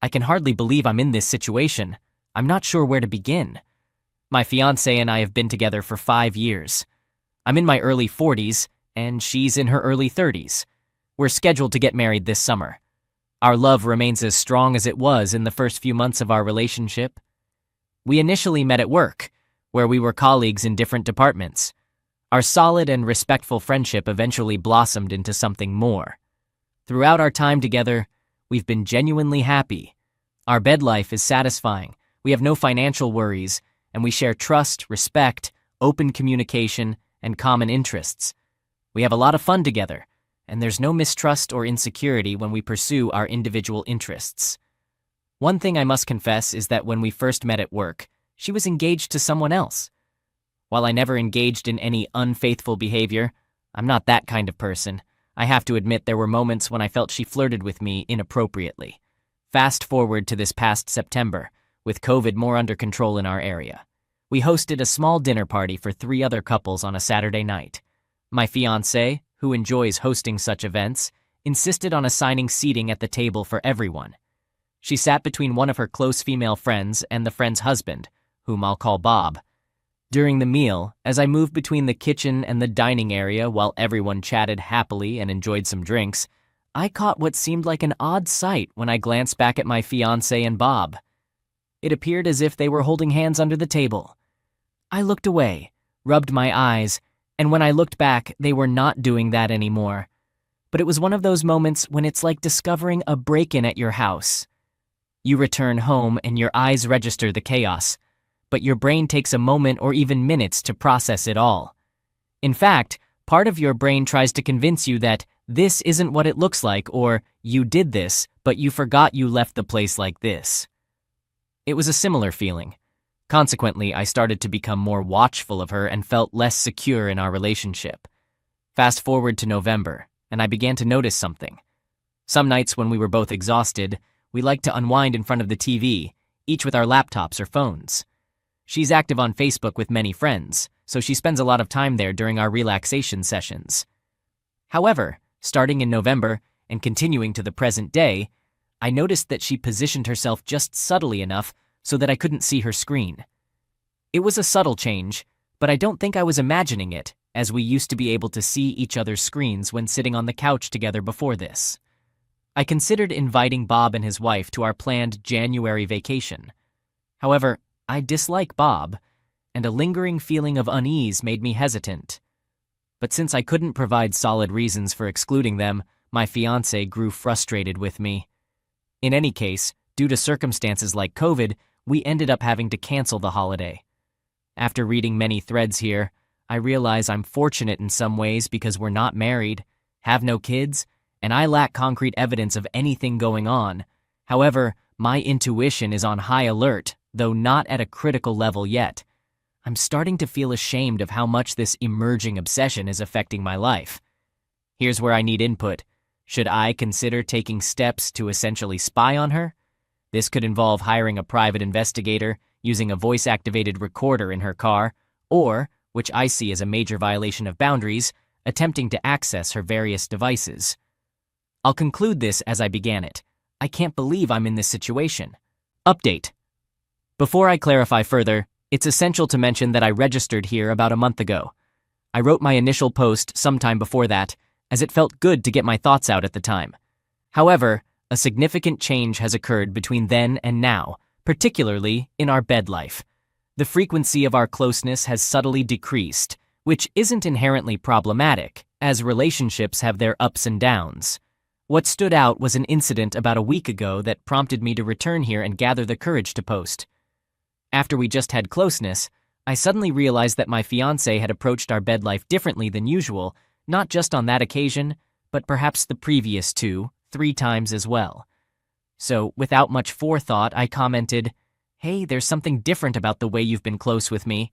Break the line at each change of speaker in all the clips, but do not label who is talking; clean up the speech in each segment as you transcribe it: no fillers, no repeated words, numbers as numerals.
I can hardly believe I'm in this situation. I'm not sure where to begin. My fiancé and I have been together for 5 years. I'm in my early 40s, and she's in her early 30s. We're scheduled to get married this summer. Our love remains as strong as it was in the first few months of our relationship. We initially met at work, where we were colleagues in different departments. Our solid and respectful friendship eventually blossomed into something more. Throughout our time together, we've been genuinely happy. Our bed life is satisfying, we have no financial worries, and we share trust, respect, open communication, and common interests. We have a lot of fun together, and there's no mistrust or insecurity when we pursue our individual interests. One thing I must confess is that when we first met at work, she was engaged to someone else. While I never engaged in any unfaithful behavior, I'm not that kind of person. I have to admit there were moments when I felt she flirted with me inappropriately. Fast forward to this past September, with COVID more under control in our area. We hosted a small dinner party for 3 other couples on a Saturday night. My fiancé, who enjoys hosting such events, insisted on assigning seating at the table for everyone. She sat between one of her close female friends and the friend's husband, whom I'll call Bob. During the meal, as I moved between the kitchen and the dining area while everyone chatted happily and enjoyed some drinks, I caught what seemed like an odd sight when I glanced back at my fiancé and Bob. It appeared as if they were holding hands under the table. I looked away, rubbed my eyes, and when I looked back, they were not doing that anymore. But it was one of those moments when it's like discovering a break-in at your house. You return home and your eyes register the chaos, but your brain takes a moment or even minutes to process it all. In fact, part of your brain tries to convince you that this isn't what it looks like, or you did this, but you forgot you left the place like this. It was a similar feeling. Consequently, I started to become more watchful of her and felt less secure in our relationship. Fast forward to November, and I began to notice something. Some nights when we were both exhausted, we liked to unwind in front of the TV, each with our laptops or phones. She's active on Facebook with many friends, so she spends a lot of time there during our relaxation sessions. However, starting in November and continuing to the present day, I noticed that she positioned herself just subtly enough so that I couldn't see her screen. It was a subtle change, but I don't think I was imagining it, as we used to be able to see each other's screens when sitting on the couch together before this. I considered inviting Bob and his wife to our planned January vacation. However, I dislike Bob, and a lingering feeling of unease made me hesitant. But since I couldn't provide solid reasons for excluding them, my fiancé grew frustrated with me. In any case, due to circumstances like COVID, we ended up having to cancel the holiday. After reading many threads here, I realize I'm fortunate in some ways because we're not married, have no kids, and I lack concrete evidence of anything going on. However, my intuition is on high alert, though not at a critical level yet. I'm starting to feel ashamed of how much this emerging obsession is affecting my life. Here's where I need input. Should I consider taking steps to essentially spy on her? This could involve hiring a private investigator, using a voice-activated recorder in her car, or, which I see as a major violation of boundaries, attempting to access her various devices. I'll conclude this as I began it. I can't believe I'm in this situation. Update. Before I clarify further, it's essential to mention that I registered here about a month ago. I wrote my initial post sometime before that, as it felt good to get my thoughts out at the time. However, a significant change has occurred between then and now, particularly in our bed life. The frequency of our closeness has subtly decreased, which isn't inherently problematic, as relationships have their ups and downs. What stood out was an incident about a week ago that prompted me to return here and gather the courage to post. After we just had closeness, I suddenly realized that my fiancé had approached our bed life differently than usual, not just on that occasion, but perhaps the previous 2, 3 times as well. So, without much forethought, I commented, "Hey, there's something different about the way you've been close with me."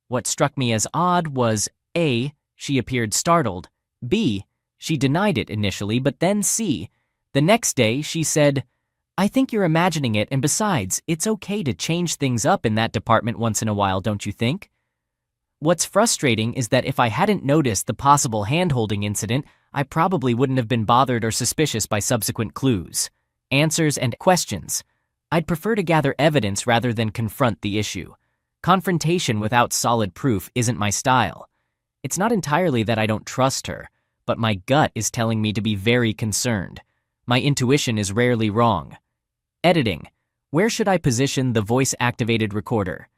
What struck me as odd was A, she appeared startled, B, she denied it initially, but then C, the next day she said, "I think you're imagining it, and besides, it's okay to change things up in that department once in a while, don't you think?" What's frustrating is that if I hadn't noticed the possible hand-holding incident, I probably wouldn't have been bothered or suspicious by subsequent clues. answers, and questions. I'd prefer to gather evidence rather than confront the issue. Confrontation without solid proof isn't my style. It's not entirely that I don't trust her, but my gut is telling me to be very concerned. My intuition is rarely wrong. Editing. Where should I position the voice-activated recorder?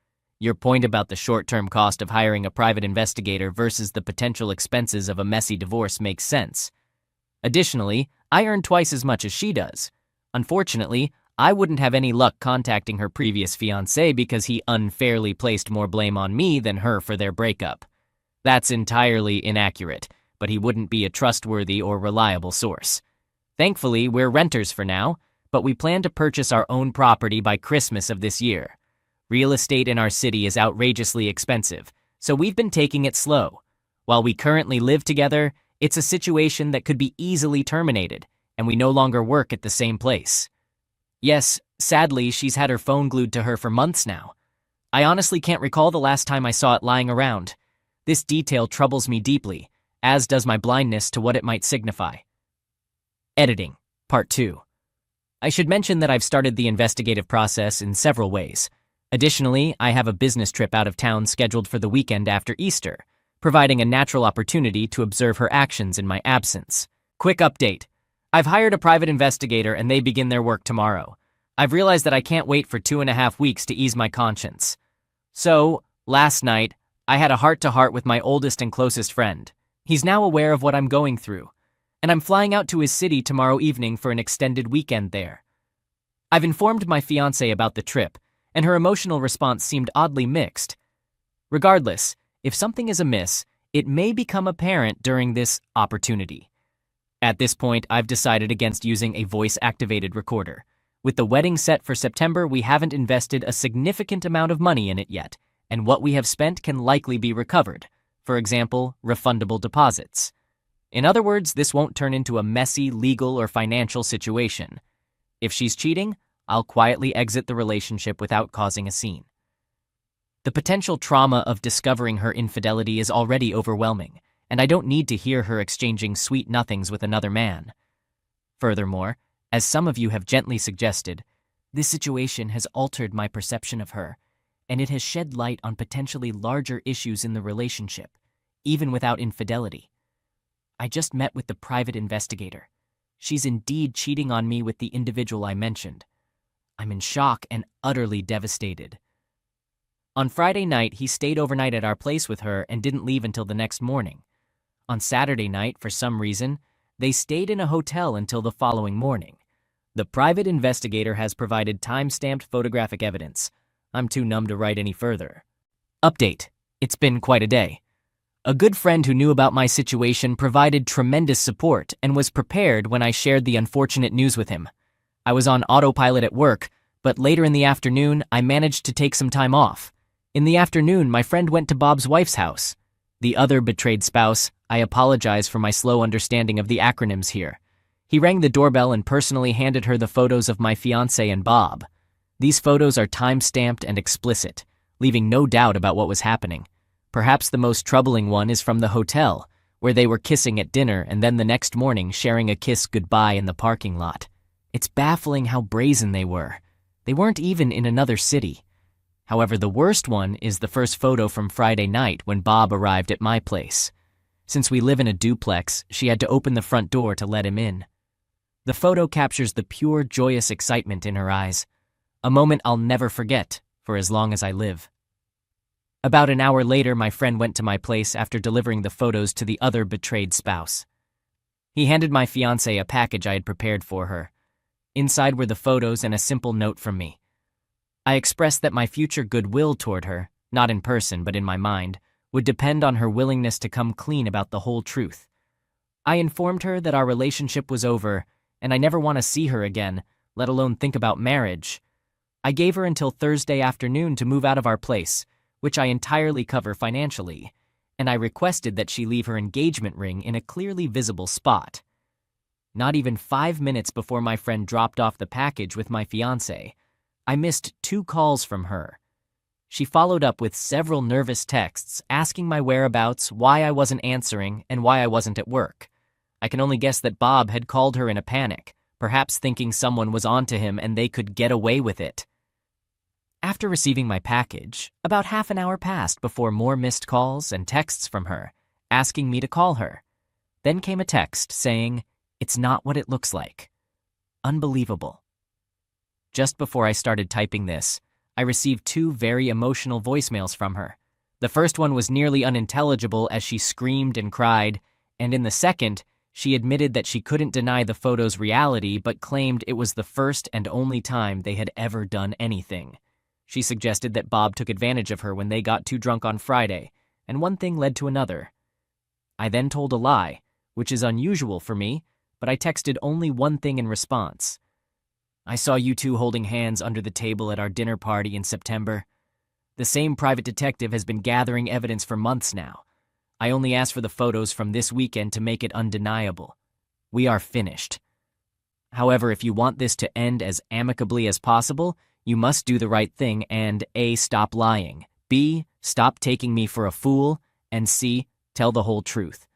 Your point about the short-term cost of hiring a private investigator versus the potential expenses of a messy divorce makes sense. Additionally, I earn twice as much as she does. Unfortunately, I wouldn't have any luck contacting her previous fiancé because he unfairly placed more blame on me than her for their breakup. That's entirely inaccurate, but he wouldn't be a trustworthy or reliable source. Thankfully, we're renters for now, but we plan to purchase our own property by Christmas of this year. Real estate in our city is outrageously expensive, so we've been taking it slow. While we currently live together, it's a situation that could be easily terminated, and we no longer work at the same place. Yes, sadly, she's had her phone glued to her for months now. I honestly can't recall the last time I saw it lying around. This detail troubles me deeply, as does my blindness to what it might signify. Editing, Part 2. I should mention that I've started the investigative process in several ways. Additionally, I have a business trip out of town scheduled for the weekend after Easter, providing a natural opportunity to observe her actions in my absence. Quick update. I've hired a private investigator and they begin their work tomorrow. I've realized that I can't wait for 2.5 weeks to ease my conscience. So, last night, I had a heart-to-heart with my oldest and closest friend. He's now aware of what I'm going through, and I'm flying out to his city tomorrow evening for an extended weekend there. I've informed my fiancée about the trip, and her emotional response seemed oddly mixed. Regardless, if something is amiss, it may become apparent during this opportunity. At this point, I've decided against using a voice-activated recorder. With the wedding set for September, we haven't invested a significant amount of money in it yet, and what we have spent can likely be recovered. For example, refundable deposits. In other words, this won't turn into a messy legal or financial situation. If she's cheating, I'll quietly exit the relationship without causing a scene. The potential trauma of discovering her infidelity is already overwhelming, and I don't need to hear her exchanging sweet nothings with another man. Furthermore, as some of you have gently suggested, this situation has altered my perception of her, and it has shed light on potentially larger issues in the relationship, even without infidelity. I just met with the private investigator. She's indeed cheating on me with the individual I mentioned. I'm in shock and utterly devastated. On Friday night, he stayed overnight at our place with her and didn't leave until the next morning. On Saturday night, for some reason, they stayed in a hotel until the following morning. The private investigator has provided time-stamped photographic evidence. I'm too numb to write any further. Update. It's been quite a day. A good friend who knew about my situation provided tremendous support and was prepared when I shared the unfortunate news with him. I was on autopilot at work, but later in the afternoon, I managed to take some time off. In the afternoon, my friend went to Bob's wife's house. The other betrayed spouse, I apologize for my slow understanding of the acronyms here. He rang the doorbell and personally handed her the photos of my fiancé and Bob. These photos are time-stamped and explicit, leaving no doubt about what was happening. Perhaps the most troubling one is from the hotel, where they were kissing at dinner and then the next morning sharing a kiss goodbye in the parking lot. It's baffling how brazen they were. They weren't even in another city. However, the worst one is the first photo from Friday night when Bob arrived at my place. Since we live in a duplex, she had to open the front door to let him in. The photo captures the pure, joyous excitement in her eyes, a moment I'll never forget for as long as I live. About an hour later, my friend went to my place after delivering the photos to the other betrayed spouse. He handed my fiancée a package I had prepared for her. Inside were the photos and a simple note from me. I expressed that my future goodwill toward her, not in person but in my mind, would depend on her willingness to come clean about the whole truth. I informed her that our relationship was over and I never want to see her again, let alone think about marriage. I gave her until Thursday afternoon to move out of our place, which I entirely cover financially, and I requested that she leave her engagement ring in a clearly visible spot. Not even 5 minutes before my friend dropped off the package with my fiancé, I missed 2 calls from her. She followed up with several nervous texts asking my whereabouts, why I wasn't answering, and why I wasn't at work. I can only guess that Bob had called her in a panic, perhaps thinking someone was onto him and they could get away with it. After receiving my package, about half an hour passed before more missed calls and texts from her, asking me to call her. Then came a text saying, "It's not what it looks like." Unbelievable. Just before I started typing this, I received 2 very emotional voicemails from her. The first one was nearly unintelligible as she screamed and cried, and in the second, she admitted that she couldn't deny the photo's reality but claimed it was the first and only time they had ever done anything. She suggested that Bob took advantage of her when they got too drunk on Friday, and one thing led to another. I then told a lie, which is unusual for me, but I texted only one thing in response. "I saw you 2 holding hands under the table at our dinner party in September. The same private detective has been gathering evidence for months now. I only asked for the photos from this weekend to make it undeniable. We are finished. However, if you want this to end as amicably as possible, you must do the right thing and A. Stop lying, B. Stop taking me for a fool, and C. Tell the whole truth.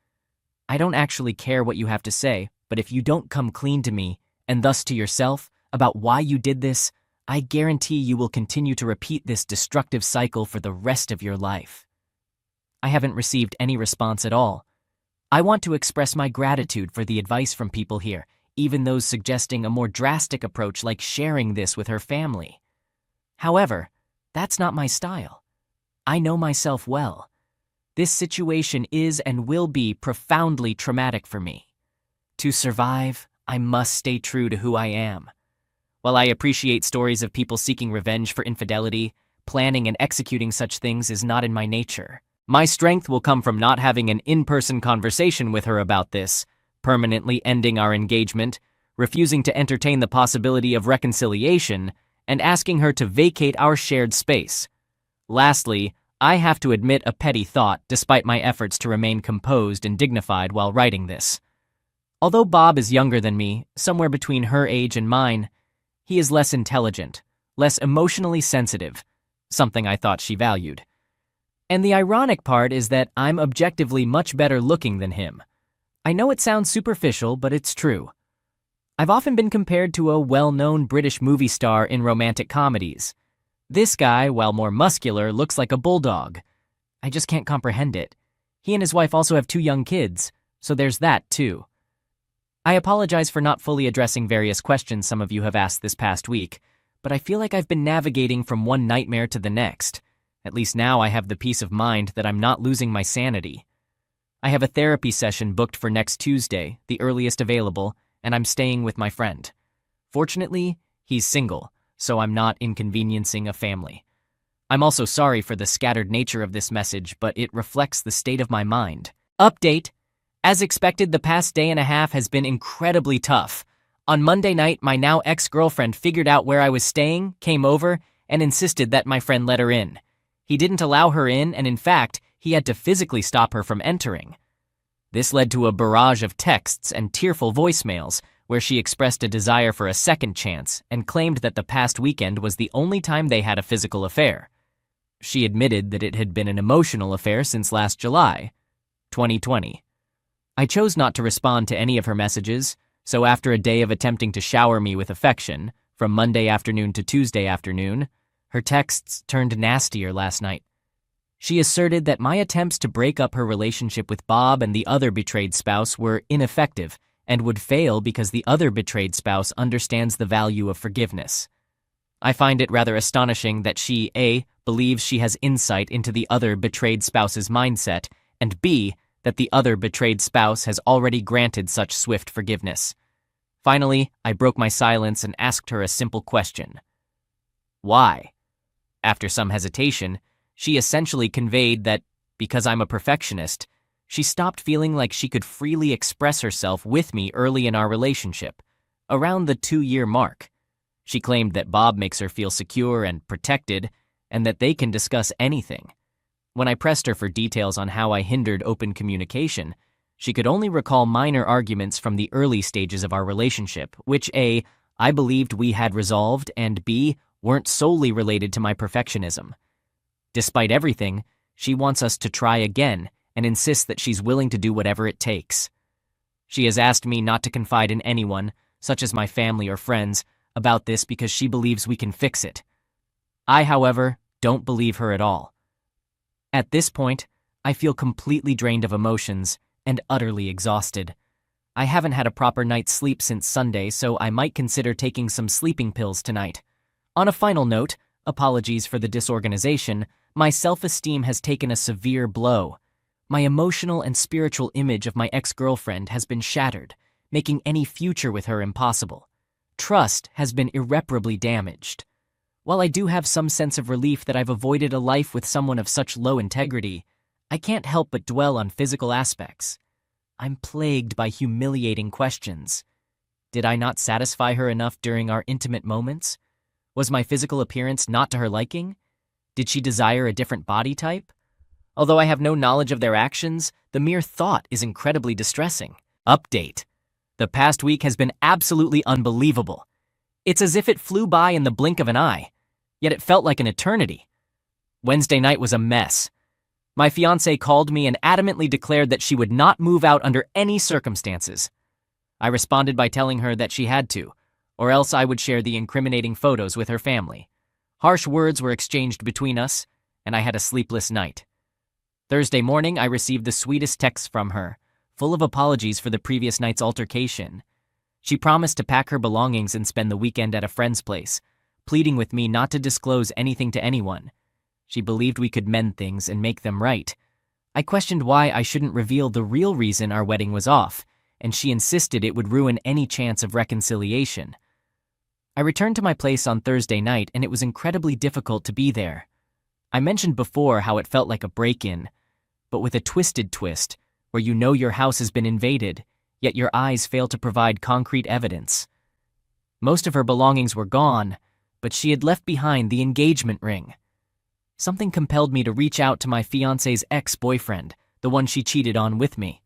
I don't actually care what you have to say, but if you don't come clean to me, and thus to yourself, about why you did this, I guarantee you will continue to repeat this destructive cycle for the rest of your life." I haven't received any response at all. I want to express my gratitude for the advice from people here, even those suggesting a more drastic approach like sharing this with her family. However, that's not my style. I know myself well. This situation is and will be profoundly traumatic for me. To survive, I must stay true to who I am. While I appreciate stories of people seeking revenge for infidelity, planning and executing such things is not in my nature. My strength will come from not having an in-person conversation with her about this, permanently ending our engagement, refusing to entertain the possibility of reconciliation, and asking her to vacate our shared space. Lastly, I have to admit a petty thought despite my efforts to remain composed and dignified while writing this. Although Bob is younger than me, somewhere between her age and mine, he is less intelligent, less emotionally sensitive, something I thought she valued. And the ironic part is that I'm objectively much better looking than him. I know it sounds superficial, but it's true. I've often been compared to a well-known British movie star in romantic comedies. This guy, while more muscular, looks like a bulldog. I just can't comprehend it. He and his wife also have 2 young kids, so there's that too. I apologize for not fully addressing various questions some of you have asked this past week, but I feel like I've been navigating from one nightmare to the next. At least now I have the peace of mind that I'm not losing my sanity. I have a therapy session booked for next Tuesday, the earliest available, and I'm staying with my friend. Fortunately, he's single, so I'm not inconveniencing a family. I'm also sorry for the scattered nature of this message, but it reflects the state of my mind. Update. As expected, the past day and a half has been incredibly tough. On Monday night, my now ex-girlfriend figured out where I was staying, came over, and insisted that my friend let her in. He didn't allow her in, and in fact, he had to physically stop her from entering. This led to a barrage of texts and tearful voicemails, where she expressed a desire for a second chance and claimed that the past weekend was the only time they had a physical affair. She admitted that it had been an emotional affair since last July, 2020. I chose not to respond to any of her messages, so after a day of attempting to shower me with affection, from Monday afternoon to Tuesday afternoon, her texts turned nastier last night. She asserted that my attempts to break up her relationship with Bob and the other betrayed spouse were ineffective and would fail because the other betrayed spouse understands the value of forgiveness. I find it rather astonishing that she, A, believes she has insight into the other betrayed spouse's mindset, and B, that the other betrayed spouse has already granted such swift forgiveness. Finally, I broke my silence and asked her a simple question. Why? After some hesitation, she essentially conveyed that, because I'm a perfectionist, she stopped feeling like she could freely express herself with me early in our relationship, around the 2-year mark. She claimed that Bob makes her feel secure and protected, and that they can discuss anything. When I pressed her for details on how I hindered open communication, she could only recall minor arguments from the early stages of our relationship, which A, I believed we had resolved, and B, weren't solely related to my perfectionism. Despite everything, she wants us to try again and insists that she's willing to do whatever it takes. She has asked me not to confide in anyone, such as my family or friends, about this because she believes we can fix it. I, however, don't believe her at all. At this point, I feel completely drained of emotions and utterly exhausted. I haven't had a proper night's sleep since Sunday, so I might consider taking some sleeping pills tonight. On a final note, apologies for the disorganization, my self-esteem has taken a severe blow. My emotional and spiritual image of my ex-girlfriend has been shattered, making any future with her impossible. Trust has been irreparably damaged. While I do have some sense of relief that I've avoided a life with someone of such low integrity, I can't help but dwell on physical aspects. I'm plagued by humiliating questions. Did I not satisfy her enough during our intimate moments? Was my physical appearance not to her liking? Did she desire a different body type? Although I have no knowledge of their actions, the mere thought is incredibly distressing. Update. The past week has been absolutely unbelievable. It's as if it flew by in the blink of an eye, yet it felt like an eternity. Wednesday night was a mess. My fiancée called me and adamantly declared that she would not move out under any circumstances. I responded by telling her that she had to, or else I would share the incriminating photos with her family. Harsh words were exchanged between us, and I had a sleepless night. Thursday morning, I received the sweetest texts from her, full of apologies for the previous night's altercation. She promised to pack her belongings and spend the weekend at a friend's place, pleading with me not to disclose anything to anyone. She believed we could mend things and make them right. I questioned why I shouldn't reveal the real reason our wedding was off, and she insisted it would ruin any chance of reconciliation. I returned to my place on Thursday night, and it was incredibly difficult to be there. I mentioned before how it felt like a break-in, but with a twisted twist, where you know your house has been invaded, yet your eyes fail to provide concrete evidence. Most of her belongings were gone, but she had left behind the engagement ring. Something compelled me to reach out to my fiancé's ex-boyfriend, the one she cheated on with me.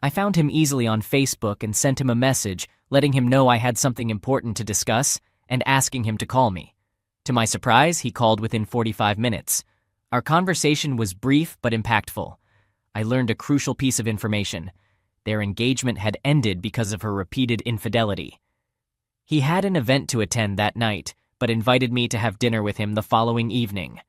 I found him easily on Facebook and sent him a message, letting him know I had something important to discuss and asking him to call me. To my surprise, he called within 45 minutes. Our conversation was brief but impactful. I learned a crucial piece of information. Their engagement had ended because of her repeated infidelity. He had an event to attend that night, but invited me to have dinner with him the following evening.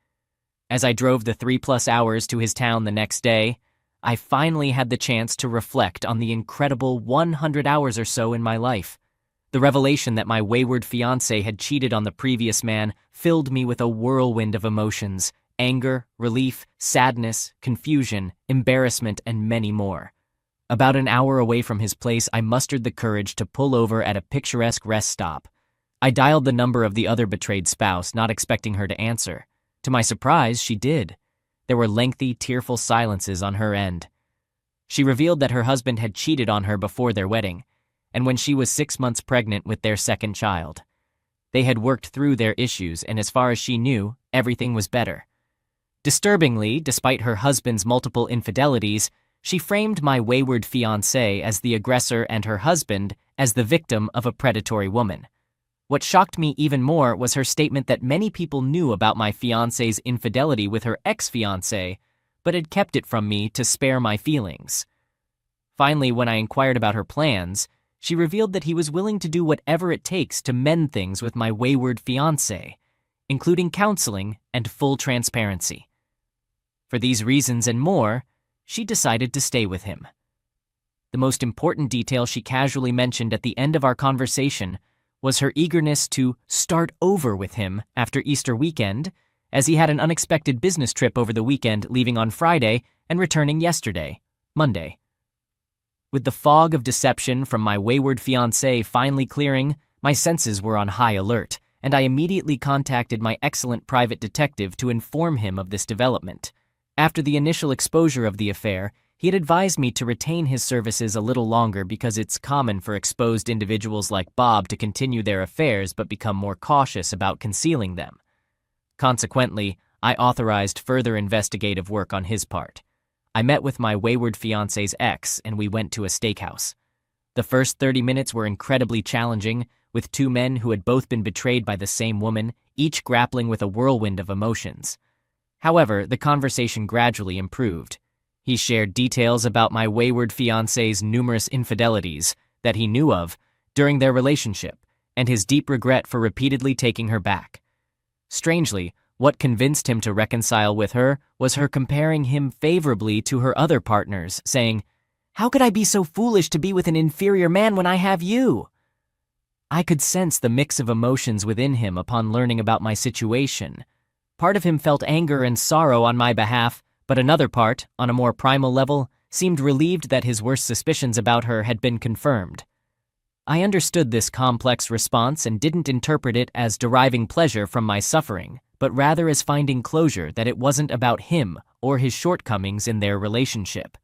As I drove the 3+ hours to his town the next day, I finally had the chance to reflect on the incredible 100 hours or so in my life. The revelation that my wayward fiancé had cheated on the previous man filled me with a whirlwind of emotions: anger, relief, sadness, confusion, embarrassment, and many more. About an hour away from his place, I mustered the courage to pull over at a picturesque rest stop. I dialed the number of the other betrayed spouse, not expecting her to answer. To my surprise, she did. There were lengthy, tearful silences on her end. She revealed that her husband had cheated on her before their wedding, and when she was 6 months pregnant with their second child. They had worked through their issues, and as far as she knew, everything was better. Disturbingly, despite her husband's multiple infidelities, she framed my wayward fiancé as the aggressor and her husband as the victim of a predatory woman. What shocked me even more was her statement that many people knew about my fiancé's infidelity with her ex-fiancé, but had kept it from me to spare my feelings. Finally, when I inquired about her plans, she revealed that he was willing to do whatever it takes to mend things with my wayward fiancé, including counseling and full transparency. For these reasons and more, she decided to stay with him. The most important detail she casually mentioned at the end of our conversation was her eagerness to start over with him after Easter weekend, as he had an unexpected business trip over the weekend, leaving on Friday and returning yesterday, Monday. With the fog of deception from my wayward fiancé finally clearing, my senses were on high alert, and I immediately contacted my excellent private detective to inform him of this development. After the initial exposure of the affair, he had advised me to retain his services a little longer because it's common for exposed individuals like Bob to continue their affairs but become more cautious about concealing them. Consequently, I authorized further investigative work on his part. I met with my wayward fiancé's ex, and we went to a steakhouse. The first 30 minutes were incredibly challenging, with two men who had both been betrayed by the same woman, each grappling with a whirlwind of emotions. However, the conversation gradually improved. He shared details about my wayward fiancé's numerous infidelities that he knew of, during their relationship, and his deep regret for repeatedly taking her back. Strangely, what convinced him to reconcile with her was her comparing him favorably to her other partners, saying, "How could I be so foolish to be with an inferior man when I have you?" I could sense the mix of emotions within him upon learning about my situation. Part of him felt anger and sorrow on my behalf, but another part, on a more primal level, seemed relieved that his worst suspicions about her had been confirmed. I understood this complex response and didn't interpret it as deriving pleasure from my suffering, but rather as finding closure that it wasn't about him or his shortcomings in their relationship.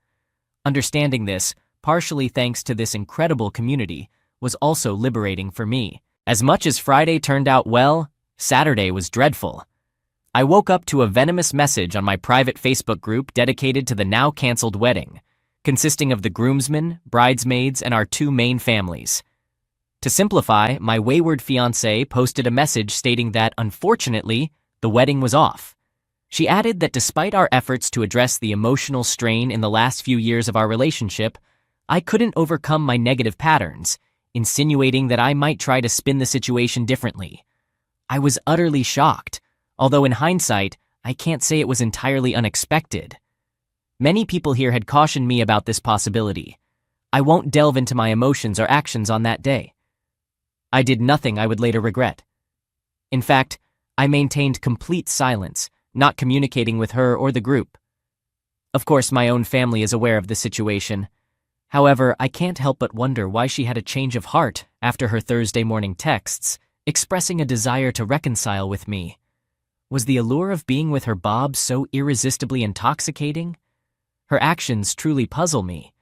Understanding this, partially thanks to this incredible community, was also liberating for me. As much as Friday turned out well, Saturday was dreadful. I woke up to a venomous message on my private Facebook group dedicated to the now-canceled wedding, consisting of the groomsmen, bridesmaids, and our two main families. To simplify, my wayward fiancée posted a message stating that, unfortunately, the wedding was off. She added that despite our efforts to address the emotional strain in the last few years of our relationship, I couldn't overcome my negative patterns, insinuating that I might try to spin the situation differently. I was utterly shocked, although in hindsight, I can't say it was entirely unexpected. Many people here had cautioned me about this possibility. I won't delve into my emotions or actions on that day. I did nothing I would later regret. In fact, I maintained complete silence, not communicating with her or the group. Of course, my own family is aware of the situation. However, I can't help but wonder why she had a change of heart after her Thursday morning texts, expressing a desire to reconcile with me. Was the allure of being with her Bob so irresistibly intoxicating? Her actions truly puzzle me.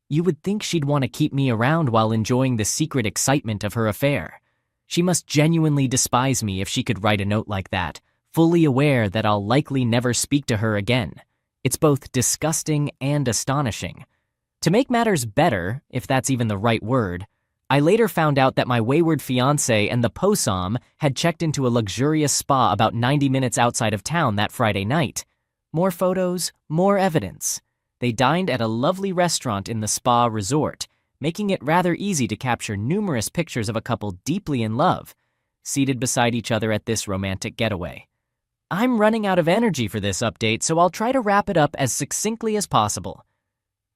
You would think she'd want to keep me around while enjoying the secret excitement of her affair. She must genuinely despise me if she could write a note like that, fully aware that I'll likely never speak to her again. It's both disgusting and astonishing. To make matters better, if that's even the right word, I later found out that my wayward fiancé and the posam had checked into a luxurious spa about 90 minutes outside of town that Friday night. More photos, more evidence. They dined at a lovely restaurant in the spa resort, making it rather easy to capture numerous pictures of a couple deeply in love, seated beside each other at this romantic getaway. I'm running out of energy for this update, so I'll try to wrap it up as succinctly as possible.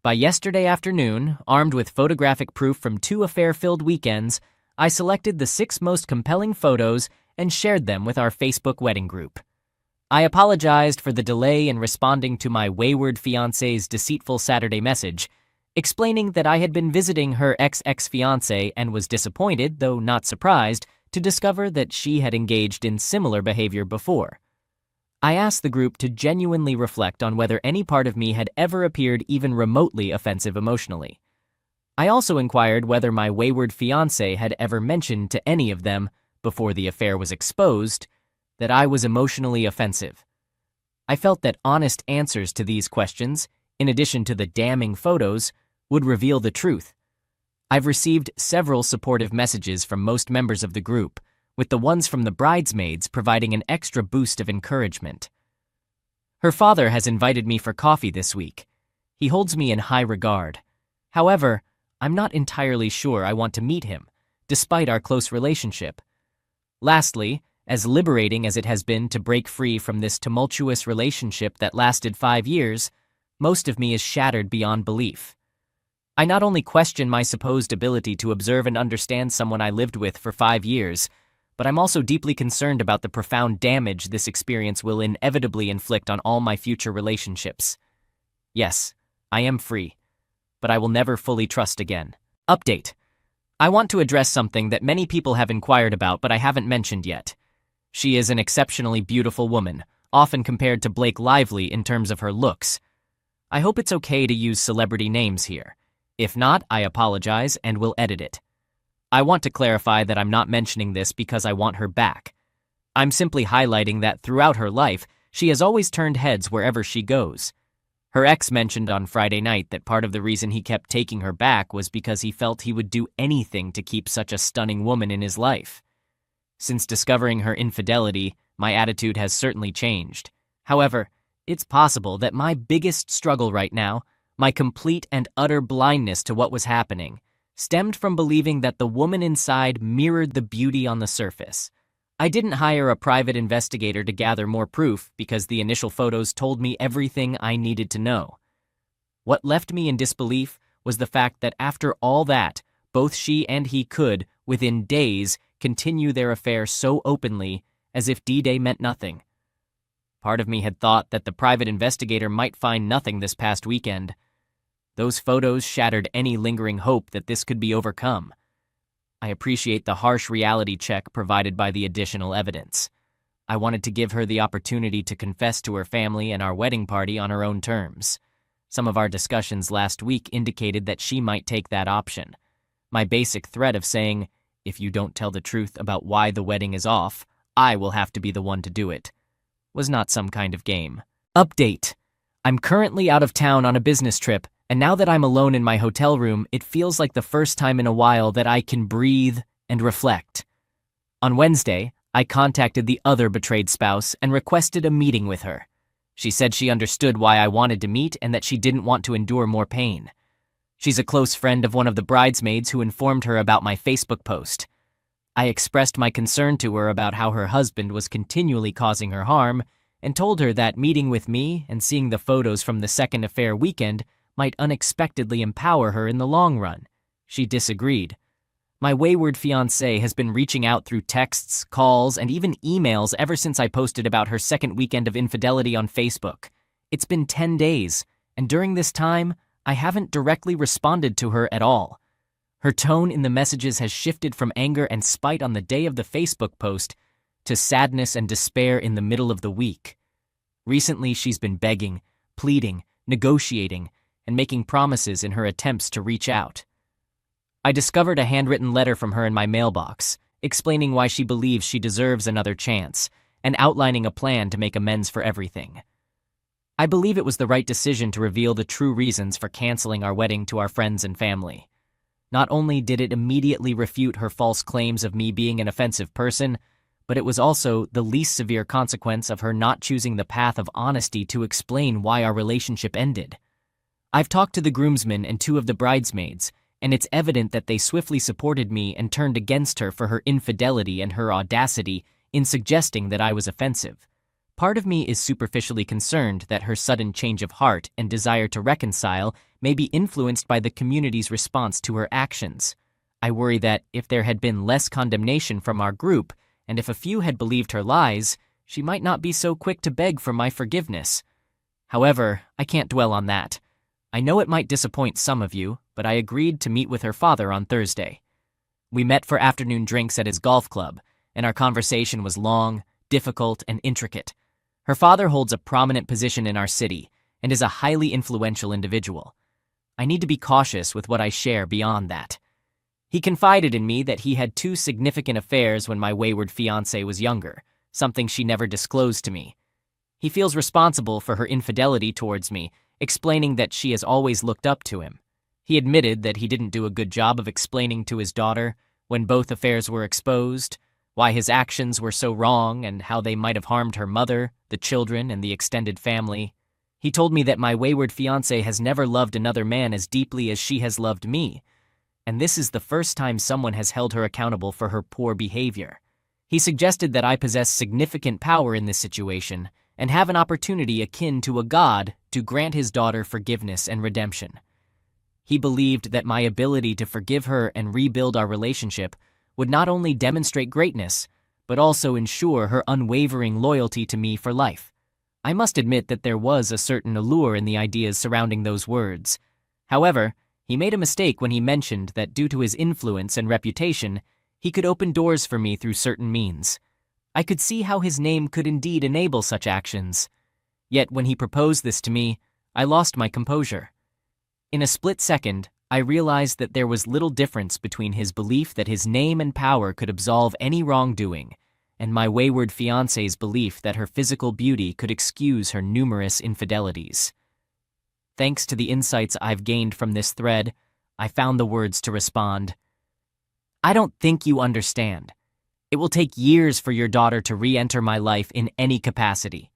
By yesterday afternoon, armed with photographic proof from 2 affair-filled weekends, I selected the 6 most compelling photos and shared them with our Facebook wedding group. I apologized for the delay in responding to my wayward fiancé's deceitful Saturday message, explaining that I had been visiting her ex-fiancé and was disappointed, though not surprised, to discover that she had engaged in similar behavior before. I asked the group to genuinely reflect on whether any part of me had ever appeared even remotely offensive emotionally. I also inquired whether my wayward fiancé had ever mentioned to any of them, before the affair was exposed, that I was emotionally offensive. I felt that honest answers to these questions, in addition to the damning photos, would reveal the truth. I've received several supportive messages from most members of the group, with the ones from the bridesmaids providing an extra boost of encouragement. Her father has invited me for coffee this week. He holds me in high regard. However, I'm not entirely sure I want to meet him, despite our close relationship. Lastly, as liberating as it has been to break free from this tumultuous relationship that lasted 5 years, most of me is shattered beyond belief. I not only question my supposed ability to observe and understand someone I lived with for 5 years, but I'm also deeply concerned about the profound damage this experience will inevitably inflict on all my future relationships. Yes, I am free, but I will never fully trust again. Update. I want to address something that many people have inquired about but I haven't mentioned yet. She is an exceptionally beautiful woman, often compared to Blake Lively in terms of her looks. I hope it's okay to use celebrity names here. If not, I apologize and will edit it. I want to clarify that I'm not mentioning this because I want her back. I'm simply highlighting that throughout her life, she has always turned heads wherever she goes. Her ex mentioned on Friday night that part of the reason he kept taking her back was because he felt he would do anything to keep such a stunning woman in his life. Since discovering her infidelity, my attitude has certainly changed. However, it's possible that my biggest struggle right now, my complete and utter blindness to what was happening, stemmed from believing that the woman inside mirrored the beauty on the surface. I didn't hire a private investigator to gather more proof because the initial photos told me everything I needed to know. What left me in disbelief was the fact that after all that, both she and he could, within days, continue their affair so openly as if D-Day meant nothing. Part of me had thought that the private investigator might find nothing this past weekend. Those photos shattered any lingering hope that this could be overcome. I appreciate the harsh reality check provided by the additional evidence. I wanted to give her the opportunity to confess to her family and our wedding party on her own terms. Some of our discussions last week indicated that she might take that option. My basic threat of saying, "If you don't tell the truth about why the wedding is off, I will have to be the one to do it," was not some kind of game. Update. I'm currently out of town on a business trip, and now that I'm alone in my hotel room, it feels like the first time in a while that I can breathe and reflect. On Wednesday, I contacted the other betrayed spouse and requested a meeting with her. She said she understood why I wanted to meet and that she didn't want to endure more pain. She's a close friend of one of the bridesmaids who informed her about my Facebook post. I expressed my concern to her about how her husband was continually causing her harm and told her that meeting with me and seeing the photos from the second affair weekend might unexpectedly empower her in the long run. She disagreed. My wayward fiancé has been reaching out through texts, calls, and even emails ever since I posted about her second weekend of infidelity on Facebook. It's been 10 days, and during this time, I haven't directly responded to her at all. Her tone in the messages has shifted from anger and spite on the day of the Facebook post to sadness and despair in the middle of the week. Recently, she's been begging, pleading, negotiating, and making promises in her attempts to reach out. I discovered a handwritten letter from her in my mailbox, explaining why she believes she deserves another chance, and outlining a plan to make amends for everything. I believe it was the right decision to reveal the true reasons for canceling our wedding to our friends and family. Not only did it immediately refute her false claims of me being an offensive person, but it was also the least severe consequence of her not choosing the path of honesty to explain why our relationship ended. I've talked to the groomsmen and 2 of the bridesmaids, and it's evident that they swiftly supported me and turned against her for her infidelity and her audacity in suggesting that I was offensive. Part of me is superficially concerned that her sudden change of heart and desire to reconcile may be influenced by the community's response to her actions. I worry that if there had been less condemnation from our group, and if a few had believed her lies, she might not be so quick to beg for my forgiveness. However, I can't dwell on that. I know it might disappoint some of you, but I agreed to meet with her father on Thursday. We met for afternoon drinks at his golf club, and our conversation was long, difficult, and intricate. Her father holds a prominent position in our city and is a highly influential individual. I need to be cautious with what I share beyond that. He confided in me that he had 2 significant affairs when my wayward fiancé was younger, something she never disclosed to me. He feels responsible for her infidelity towards me, explaining that she has always looked up to him. He admitted that he didn't do a good job of explaining to his daughter, when both affairs were exposed, why his actions were so wrong and how they might have harmed her mother, the children, and the extended family. He told me that my wayward fiancé has never loved another man as deeply as she has loved me, and this is the first time someone has held her accountable for her poor behavior. He suggested that I possess significant power in this situation and have an opportunity akin to a god to grant his daughter forgiveness and redemption. He believed that my ability to forgive her and rebuild our relationship would not only demonstrate greatness, but also ensure her unwavering loyalty to me for life. I must admit that there was a certain allure in the ideas surrounding those words. However, he made a mistake when he mentioned that due to his influence and reputation, he could open doors for me through certain means. I could see how his name could indeed enable such actions. Yet when he proposed this to me, I lost my composure. In a split second, I realized that there was little difference between his belief that his name and power could absolve any wrongdoing, and my wayward fiancé's belief that her physical beauty could excuse her numerous infidelities. Thanks to the insights I've gained from this thread, I found the words to respond. I don't think you understand. It will take years for your daughter to re-enter my life in any capacity.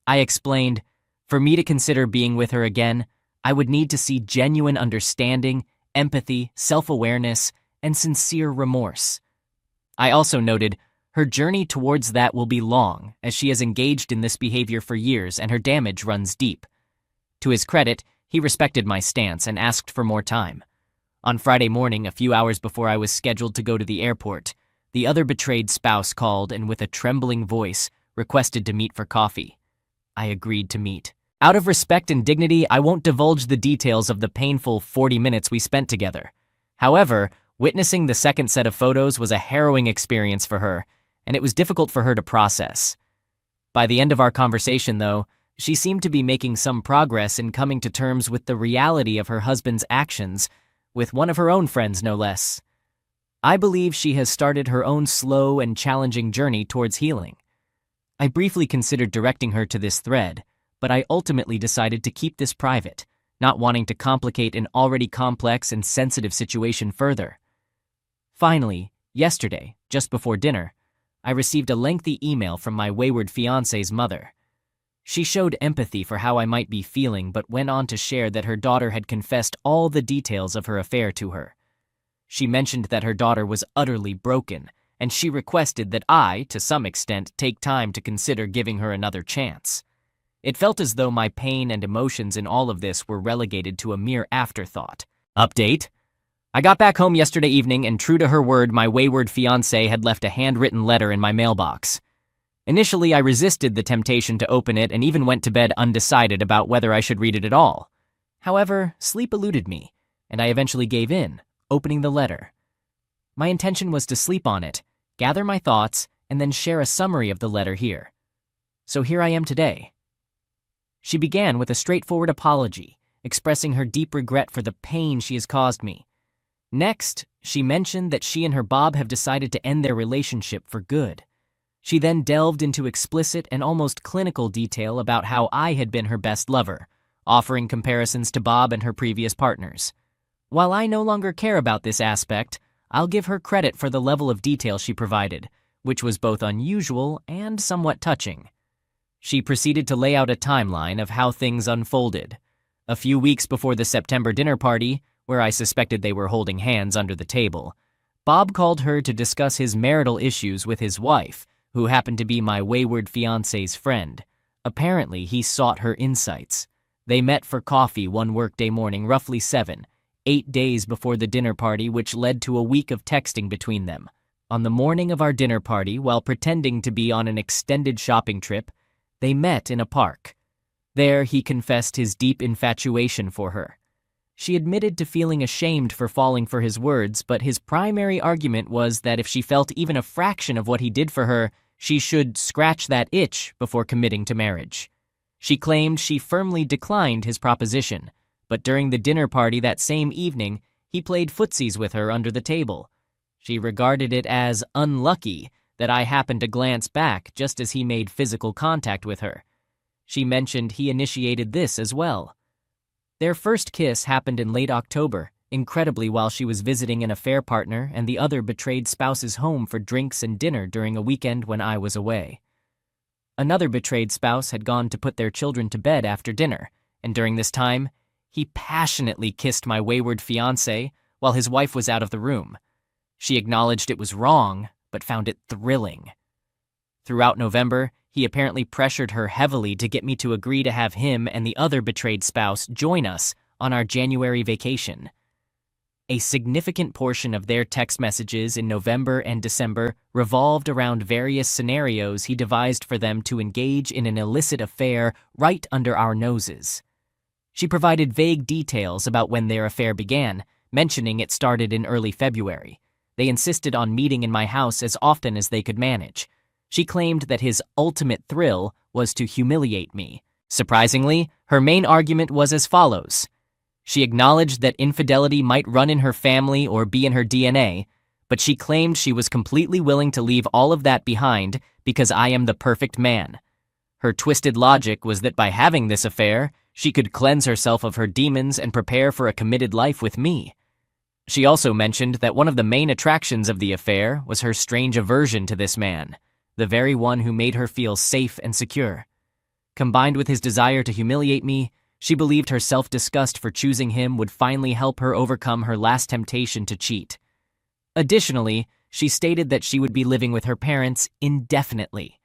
I explained, for me to consider being with her again, I would need to see genuine understanding, empathy, self-awareness, and sincere remorse. I also noted, her journey towards that will be long, as she has engaged in this behavior for years and her damage runs deep. To his credit, he respected my stance and asked for more time. On Friday morning, a few hours before I was scheduled to go to the airport, the other betrayed spouse called and with a trembling voice requested to meet for coffee. I agreed to meet. Out of respect and dignity, I won't divulge the details of the painful 40 minutes we spent together. However, witnessing the second set of photos was a harrowing experience for her, and it was difficult for her to process. By the end of our conversation, though, she seemed to be making some progress in coming to terms with the reality of her husband's actions, with one of her own friends no less. I believe she has started her own slow and challenging journey towards healing. I briefly considered directing her to this thread, but I ultimately decided to keep this private, not wanting to complicate an already complex and sensitive situation further. Finally, yesterday, just before dinner, I received a lengthy email from my wayward fiance's mother. She showed empathy for how I might be feeling, but went on to share that her daughter had confessed all the details of her affair to her. She mentioned that her daughter was utterly broken, and she requested that I, to some extent, take time to consider giving her another chance. It felt as though my pain and emotions in all of this were relegated to a mere afterthought. Update: I got back home yesterday evening, and true to her word, my wayward fiancé had left a handwritten letter in my mailbox. Initially, I resisted the temptation to open it and even went to bed undecided about whether I should read it at all. However, sleep eluded me, and I eventually gave in, opening the letter. My intention was to sleep on it, gather my thoughts, and then share a summary of the letter here. So here I am today. She began with a straightforward apology, expressing her deep regret for the pain she has caused me. Next, she mentioned that she and her Bob have decided to end their relationship for good. She then delved into explicit and almost clinical detail about how I had been her best lover, offering comparisons to Bob and her previous partners. While I no longer care about this aspect, I'll give her credit for the level of detail she provided, which was both unusual and somewhat touching. She proceeded to lay out a timeline of how things unfolded. A few weeks before the September dinner party, where I suspected they were holding hands under the table, Bob called her to discuss his marital issues with his wife, who happened to be my wayward fiancé's friend. Apparently, he sought her insights. They met for coffee one workday morning, roughly 8 days before the dinner party, which led to a week of texting between them. On the morning of our dinner party, while pretending to be on an extended shopping trip, they met in a park. There, he confessed his deep infatuation for her. She admitted to feeling ashamed for falling for his words, but his primary argument was that if she felt even a fraction of what he did for her, she should scratch that itch before committing to marriage. She claimed she firmly declined his proposition, but during the dinner party that same evening, he played footsies with her under the table. She regarded it as unlucky that I happened to glance back just as he made physical contact with her. She mentioned he initiated this as well. Their first kiss happened in late October, incredibly while she was visiting an affair partner and the other betrayed spouse's home for drinks and dinner during a weekend when I was away. Another betrayed spouse had gone to put their children to bed after dinner, and during this time, he passionately kissed my wayward fiancé while his wife was out of the room. She acknowledged it was wrong, but found it thrilling. Throughout November, he apparently pressured her heavily to get me to agree to have him and the other betrayed spouse join us on our January vacation. A significant portion of their text messages in November and December revolved around various scenarios he devised for them to engage in an illicit affair right under our noses. She provided vague details about when their affair began, mentioning it started in early February. They insisted on meeting in my house as often as they could manage. She claimed that his ultimate thrill was to humiliate me. Surprisingly, her main argument was as follows. She acknowledged that infidelity might run in her family or be in her DNA, but she claimed she was completely willing to leave all of that behind because I am the perfect man. Her twisted logic was that by having this affair, she could cleanse herself of her demons and prepare for a committed life with me. She also mentioned that one of the main attractions of the affair was her strange aversion to this man, the very one who made her feel safe and secure. Combined with his desire to humiliate me, She believed her self-disgust for choosing him would finally help her overcome her last temptation to cheat. Additionally, she stated that she would be living with her parents indefinitely.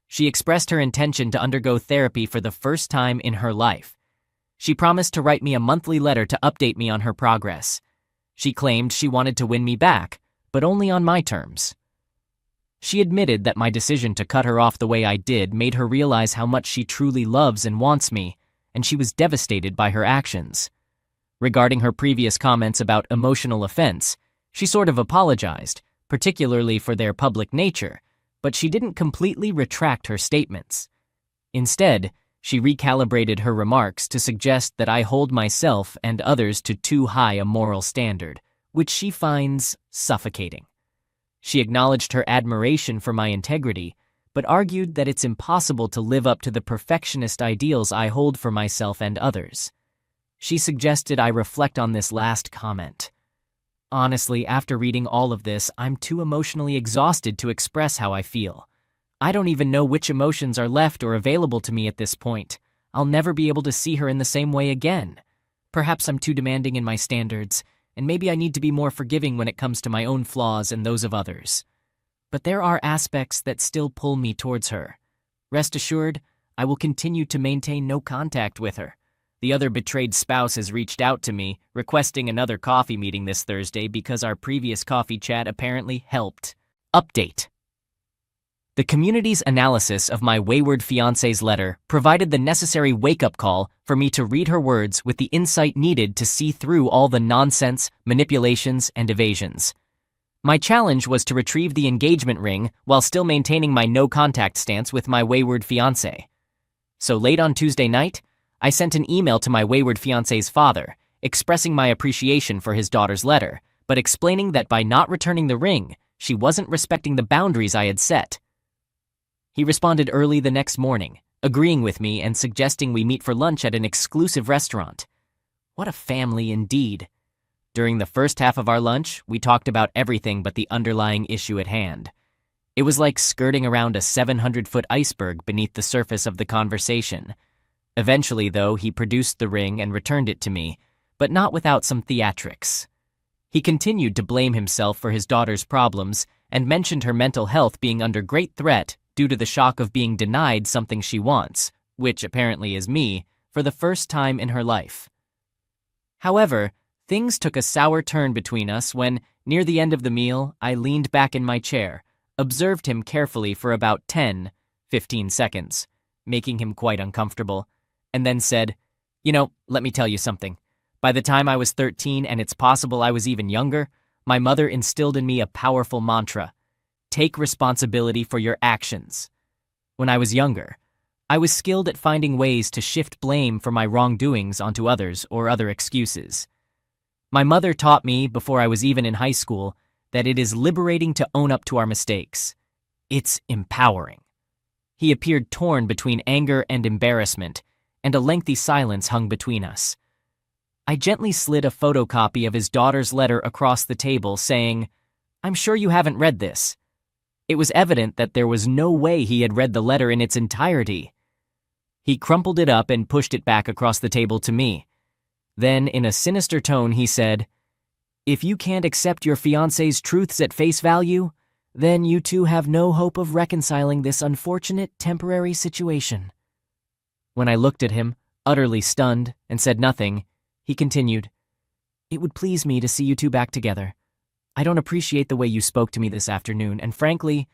She expressed her intention to undergo therapy for the first time in her life. She promised to write me a monthly letter to update me on her progress. She claimed she wanted to win me back, but only on my terms. She admitted that my decision to cut her off the way I did made her realize how much she truly loves and wants me, and she was devastated by her actions. Regarding her previous comments about emotional offense, she sort of apologized, particularly for their public nature, but she didn't completely retract her statements. Instead, she recalibrated her remarks to suggest that I hold myself and others to too high a moral standard, which she finds suffocating. She acknowledged her admiration for my integrity, but argued that it's impossible to live up to the perfectionist ideals I hold for myself and others. She suggested I reflect on this last comment. Honestly, after reading all of this, I'm too emotionally exhausted to express how I feel. I don't even know which emotions are left or available to me at this point. I'll never be able to see her in the same way again. Perhaps I'm too demanding in my standards, and maybe I need to be more forgiving when it comes to my own flaws and those of others. But there are aspects that still pull me towards her. Rest assured, I will continue to maintain no contact with her. The other betrayed spouse has reached out to me, requesting another coffee meeting this Thursday because our previous coffee chat apparently helped. Update. The community's analysis of my wayward fiancé's letter provided the necessary wake-up call for me to read her words with the insight needed to see through all the nonsense, manipulations, and evasions. My challenge was to retrieve the engagement ring while still maintaining my no-contact stance with my wayward fiancé. So late on Tuesday night, I sent an email to my wayward fiancé's father, expressing my appreciation for his daughter's letter, but explaining that by not returning the ring, she wasn't respecting the boundaries I had set. He responded early the next morning, agreeing with me and suggesting we meet for lunch at an exclusive restaurant. What a family indeed. During the first half of our lunch, we talked about everything but the underlying issue at hand. It was like skirting around a 700-foot iceberg beneath the surface of the conversation. Eventually, though, he produced the ring and returned it to me, but not without some theatrics. He continued to blame himself for his daughter's problems and mentioned her mental health being under great threat due to the shock of being denied something she wants, which apparently is me, for the first time in her life. However, things took a sour turn between us when, near the end of the meal, I leaned back in my chair, observed him carefully for about 10-15 seconds, making him quite uncomfortable, and then said, let me tell you something. By the time I was 13, and it's possible I was even younger, my mother instilled in me a powerful mantra: take responsibility for your actions. When I was younger, I was skilled at finding ways to shift blame for my wrongdoings onto others or other excuses. My mother taught me, before I was even in high school, that it is liberating to own up to our mistakes. It's empowering. He appeared torn between anger and embarrassment, and a lengthy silence hung between us. I gently slid a photocopy of his daughter's letter across the table, saying, "I'm sure you haven't read this." It was evident that there was no way he had read the letter in its entirety. He crumpled it up and pushed it back across the table to me. Then, in a sinister tone, he said, "If you can't accept your fiancé's truths at face value, then you two have no hope of reconciling this unfortunate temporary situation." When I looked at him, utterly stunned, and said nothing, he continued, "It would please me to see you two back together. I don't appreciate the way you spoke to me this afternoon, and frankly,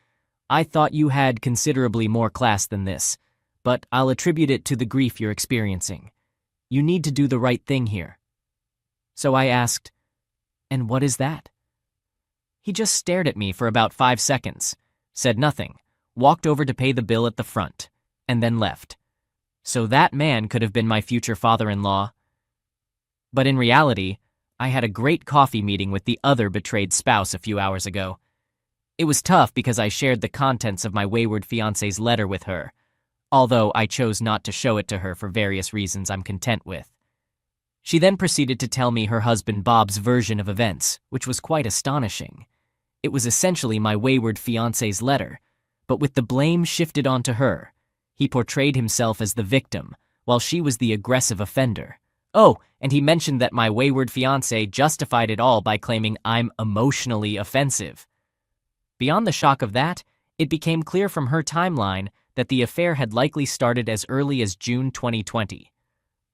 I thought you had considerably more class than this, but I'll attribute it to the grief you're experiencing. You need to do the right thing here." So I asked, "And what is that?" He just stared at me for about 5 seconds, said nothing, walked over to pay the bill at the front, and then left. So that man could have been my future father-in-law. But in reality, I had a great coffee meeting with the other betrayed spouse a few hours ago. It was tough because I shared the contents of my wayward fiancé's letter with her, although I chose not to show it to her for various reasons I'm content with. She then proceeded to tell me her husband Bob's version of events, which was quite astonishing. It was essentially my wayward fiancé's letter, but with the blame shifted onto her. He portrayed himself as the victim, while she was the aggressive offender. Oh, and he mentioned that my wayward fiancé justified it all by claiming I'm emotionally offensive. Beyond the shock of that, it became clear from her timeline that the affair had likely started as early as June 2020.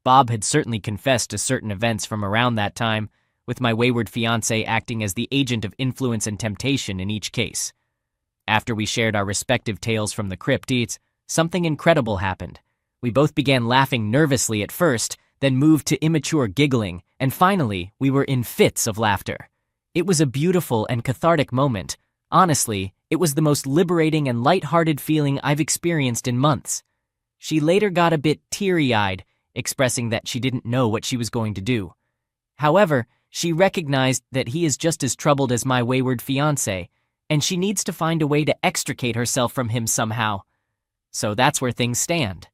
Bob had certainly confessed to certain events from around that time, with my wayward fiancé acting as the agent of influence and temptation in each case. After we shared our respective tales from the crypt, something incredible happened. We both began laughing nervously at first, then moved to immature giggling, and finally, we were in fits of laughter. It was a beautiful and cathartic moment. Honestly, it was the most liberating and light-hearted feeling I've experienced in months. She later got a bit teary-eyed, expressing that she didn't know what she was going to do. However, she recognized that he is just as troubled as my wayward fiancé, and she needs to find a way to extricate herself from him somehow. So that's where things stand.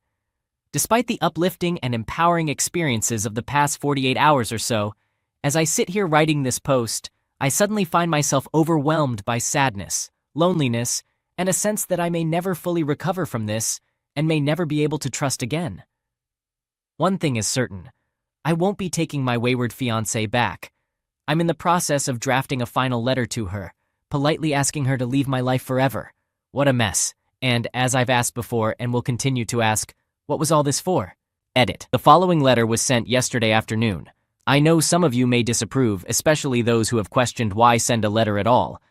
Despite the uplifting and empowering experiences of the past 48 hours or so, as I sit here writing this post, I suddenly find myself overwhelmed by sadness, loneliness, and a sense that I may never fully recover from this and may never be able to trust again. One thing is certain, I won't be taking my wayward fiancé back. I'm in the process of drafting a final letter to her, politely asking her to leave my life forever. What a mess. And as I've asked before and will continue to ask, what was all this for? Edit. The following letter was sent yesterday afternoon. I know some of you may disapprove, especially those who have questioned why send a letter at all,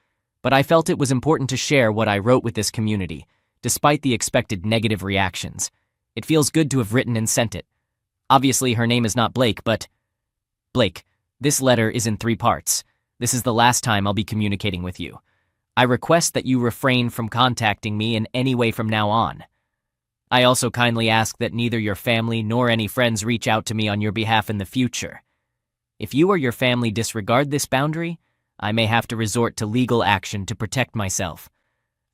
but I felt it was important to share what I wrote with this community, despite the expected negative reactions. It feels good to have written and sent it. Obviously, her name is not Blake, but... Blake, this letter is in 3 parts. This is the last time I'll be communicating with you. I request that you refrain from contacting me in any way from now on. I also kindly ask that neither your family nor any friends reach out to me on your behalf in the future. If you or your family disregard this boundary, I may have to resort to legal action to protect myself.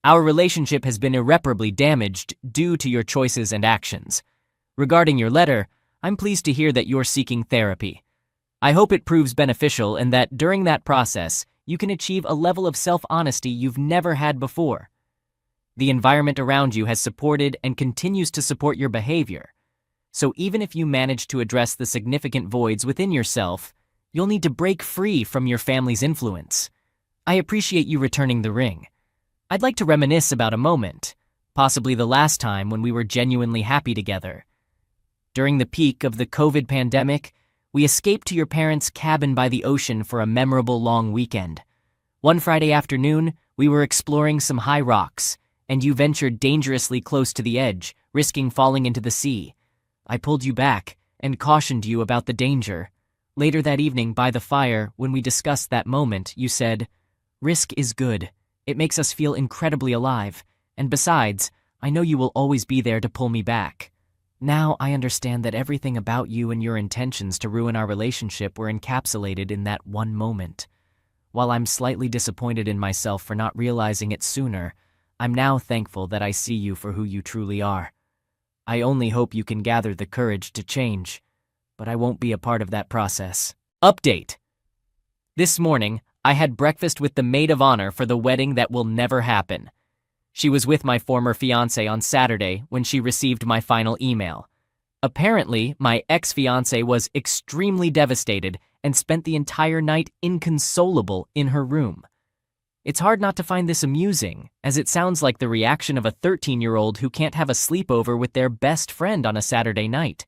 Our relationship has been irreparably damaged due to your choices and actions. Regarding your letter, I'm pleased to hear that you're seeking therapy. I hope it proves beneficial and that during that process, you can achieve a level of self-honesty you've never had before. The environment around you has supported and continues to support your behavior. So even if you manage to address the significant voids within yourself, you'll need to break free from your family's influence. I appreciate you returning the ring. I'd like to reminisce about a moment, possibly the last time when we were genuinely happy together. During the peak of the COVID pandemic, we escaped to your parents' cabin by the ocean for a memorable long weekend. One Friday afternoon, we were exploring some high rocks, and you ventured dangerously close to the edge, risking falling into the sea. I pulled you back and cautioned you about the danger. Later that evening, by the fire, when we discussed that moment, you said, "Risk is good. It makes us feel incredibly alive. And besides, I know you will always be there to pull me back." Now I understand that everything about you and your intentions to ruin our relationship were encapsulated in that one moment. While I'm slightly disappointed in myself for not realizing it sooner, I'm now thankful that I see you for who you truly are. I only hope you can gather the courage to change, but I won't be a part of that process. Update. This morning, I had breakfast with the maid of honor for the wedding that will never happen. She was with my former fiancé on Saturday when she received my final email. Apparently, my ex-fiancé was extremely devastated and spent the entire night inconsolable in her room. It's hard not to find this amusing, as it sounds like the reaction of a 13-year-old who can't have a sleepover with their best friend on a Saturday night.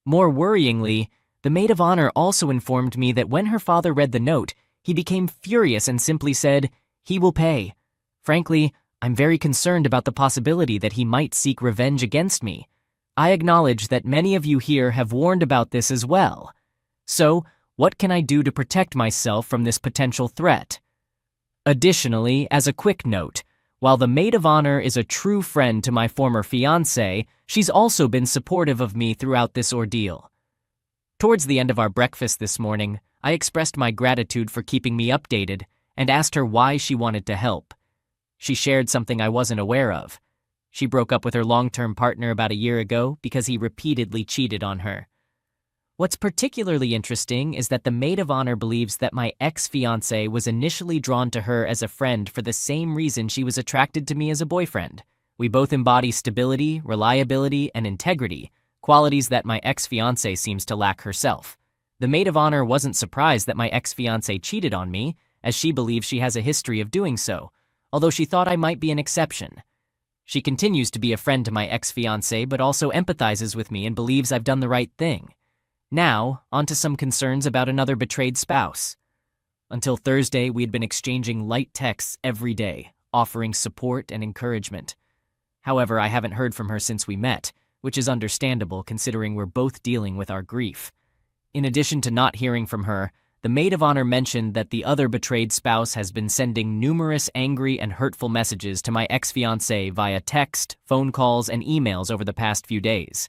More worryingly, the maid of honor also informed me that when her father read the note, he became furious and simply said, "He will pay." Frankly, I'm very concerned about the possibility that he might seek revenge against me. I acknowledge that many of you here have warned about this as well. So, what can I do to protect myself from this potential threat? Additionally, as a quick note, while the maid of honor is a true friend to my former fiancé, she's also been supportive of me throughout this ordeal. Towards the end of our breakfast this morning, I expressed my gratitude for keeping me updated and asked her why she wanted to help. She shared something I wasn't aware of. She broke up with her long-term partner about a year ago because he repeatedly cheated on her. What's particularly interesting is that the maid of honor believes that my ex-fiancé was initially drawn to her as a friend for the same reason she was attracted to me as a boyfriend. We both embody stability, reliability, and integrity, qualities that my ex-fiancé seems to lack herself. The maid of honor wasn't surprised that my ex-fiancé cheated on me, as she believes she has a history of doing so, although she thought I might be an exception. She continues to be a friend to my ex-fiancé, but also empathizes with me and believes I've done the right thing. Now, on to some concerns about another betrayed spouse. Until Thursday, we had been exchanging light texts every day, offering support and encouragement. However, I haven't heard from her since we met, which is understandable considering we're both dealing with our grief. In addition to not hearing from her, the maid of honor mentioned that the other betrayed spouse has been sending numerous angry and hurtful messages to my ex-fiancé via text, phone calls, and emails over the past few days.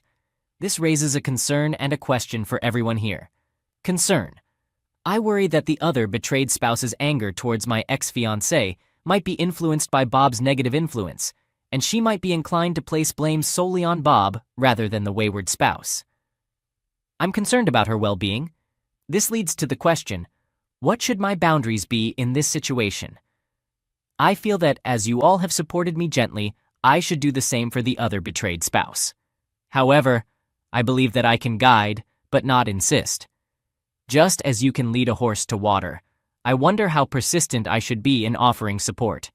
This raises a concern and a question for everyone here. Concern. I worry that the other betrayed spouse's anger towards my ex-fiancé might be influenced by Bob's negative influence, and she might be inclined to place blame solely on Bob rather than the wayward spouse. I'm concerned about her well-being. This leads to the question, what should my boundaries be in this situation? I feel that as you all have supported me gently, I should do the same for the other betrayed spouse. However, I believe that I can guide, but not insist. Just as you can lead a horse to water, I wonder how persistent I should be in offering support.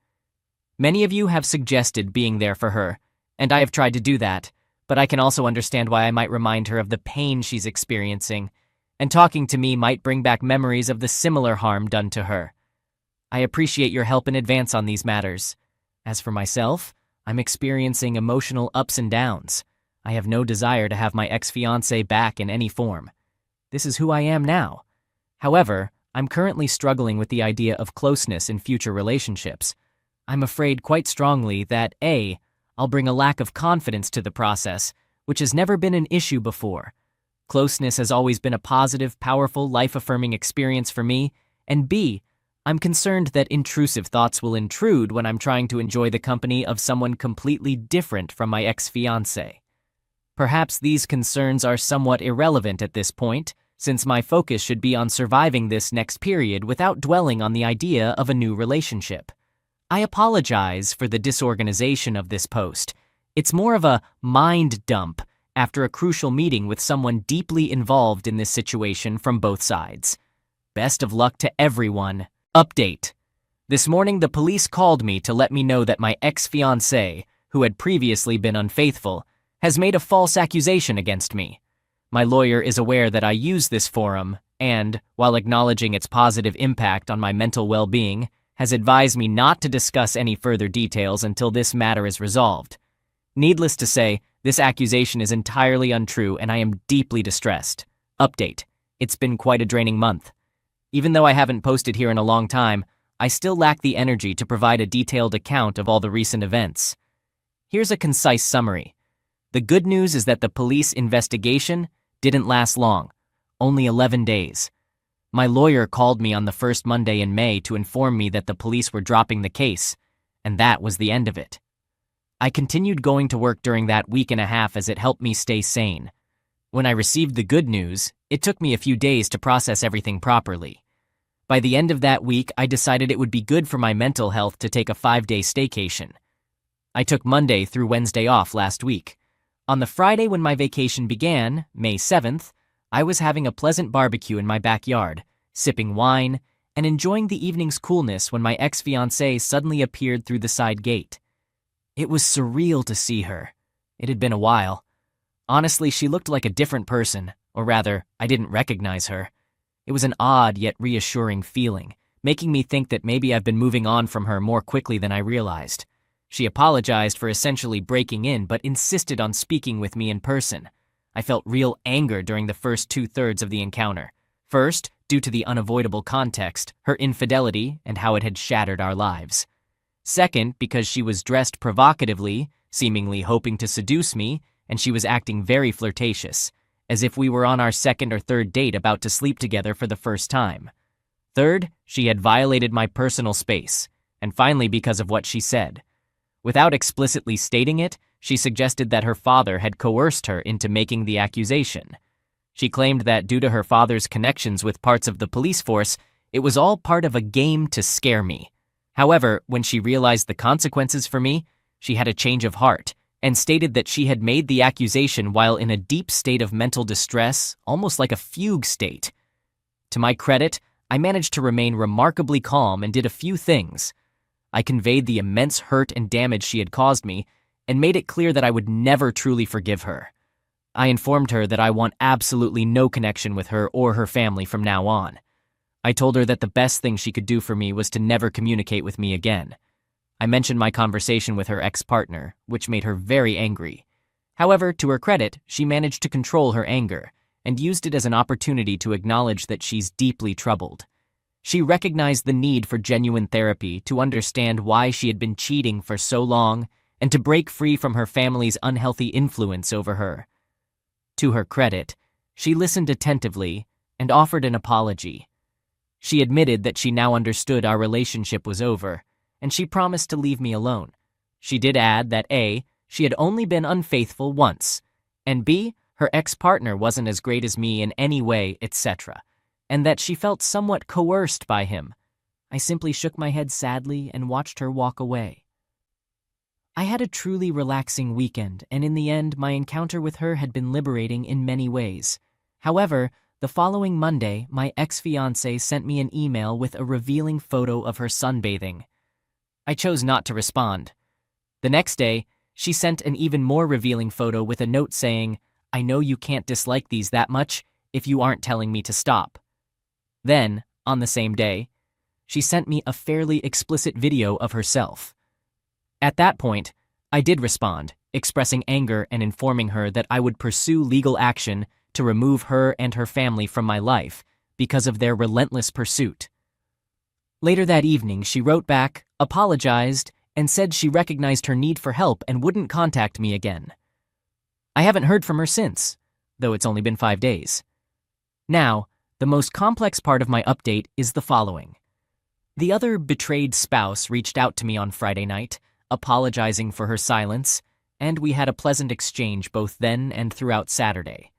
Many of you have suggested being there for her, and I have tried to do that, but I can also understand why I might remind her of the pain she's experiencing, and talking to me might bring back memories of the similar harm done to her. I appreciate your help in advance on these matters. As for myself, I'm experiencing emotional ups and downs. I have no desire to have my ex-fiancé back in any form. This is who I am now. However, I'm currently struggling with the idea of closeness in future relationships. I'm afraid quite strongly that A, I'll bring a lack of confidence to the process, which has never been an issue before. Closeness has always been a positive, powerful, life-affirming experience for me, and B, I'm concerned that intrusive thoughts will intrude when I'm trying to enjoy the company of someone completely different from my ex-fiancé. Perhaps these concerns are somewhat irrelevant at this point, since my focus should be on surviving this next period without dwelling on the idea of a new relationship. I apologize for the disorganization of this post. It's more of a mind dump after a crucial meeting with someone deeply involved in this situation from both sides. Best of luck to everyone. Update. This morning the police called me to let me know that my ex-fiancé, who had previously been unfaithful, has made a false accusation against me. My lawyer is aware that I use this forum and, while acknowledging its positive impact on my mental well-being, has advised me not to discuss any further details until this matter is resolved. Needless to say, this accusation is entirely untrue and I am deeply distressed. Update. It's been quite a draining month. Even though I haven't posted here in a long time, I still lack the energy to provide a detailed account of all the recent events. Here's a concise summary. The good news is that the police investigation didn't last long, only 11 days. My lawyer called me on the first Monday in May to inform me that the police were dropping the case, and that was the end of it. I continued going to work during that week and a half as it helped me stay sane. When I received the good news, it took me a few days to process everything properly. By the end of that week, I decided it would be good for my mental health to take a 5-day staycation. I took Monday through Wednesday off last week. On the Friday when my vacation began, May 7th, I was having a pleasant barbecue in my backyard, sipping wine, and enjoying the evening's coolness when my ex-fiancée suddenly appeared through the side gate. It was surreal to see her. It had been a while. Honestly, she looked like a different person, or rather, I didn't recognize her. It was an odd yet reassuring feeling, making me think that maybe I've been moving on from her more quickly than I realized. She apologized for essentially breaking in but insisted on speaking with me in person. I felt real anger during the first 2/3 of the encounter. First, due to the unavoidable context, her infidelity and how it had shattered our lives. Second, because she was dressed provocatively, seemingly hoping to seduce me, and she was acting very flirtatious, as if we were on our second or third date about to sleep together for the first time. Third, she had violated my personal space, and finally because of what she said. Without explicitly stating it, she suggested that her father had coerced her into making the accusation. She claimed that due to her father's connections with parts of the police force, it was all part of a game to scare me. However, when she realized the consequences for me, she had a change of heart and stated that she had made the accusation while in a deep state of mental distress, almost like a fugue state. To my credit, I managed to remain remarkably calm and did a few things. I conveyed the immense hurt and damage she had caused me and made it clear that I would never truly forgive her. I informed her that I want absolutely no connection with her or her family from now on. I told her that the best thing she could do for me was to never communicate with me again. I mentioned my conversation with her ex-partner, which made her very angry. However, to her credit, she managed to control her anger and used it as an opportunity to acknowledge that she's deeply troubled. She recognized the need for genuine therapy to understand why she had been cheating for so long and to break free from her family's unhealthy influence over her. To her credit, she listened attentively and offered an apology. She admitted that she now understood our relationship was over, and she promised to leave me alone. She did add that A, she had only been unfaithful once, and B, her ex-partner wasn't as great as me in any way, etc., and that she felt somewhat coerced by him. I simply shook my head sadly and watched her walk away. I had a truly relaxing weekend, and in the end, my encounter with her had been liberating in many ways. However, the following Monday, my ex-fiancée sent me an email with a revealing photo of her sunbathing. I chose not to respond. The next day, she sent an even more revealing photo with a note saying, "I know you can't dislike these that much if you aren't telling me to stop." Then, on the same day, she sent me a fairly explicit video of herself. At that point, I did respond, expressing anger and informing her that I would pursue legal action to remove her and her family from my life because of their relentless pursuit. Later that evening, she wrote back, apologized, and said she recognized her need for help and wouldn't contact me again. I haven't heard from her since, though it's only been 5 days. Now, the most complex part of my update is the following. The other betrayed spouse reached out to me on Friday night, apologizing for her silence, and we had a pleasant exchange both then and throughout Saturday.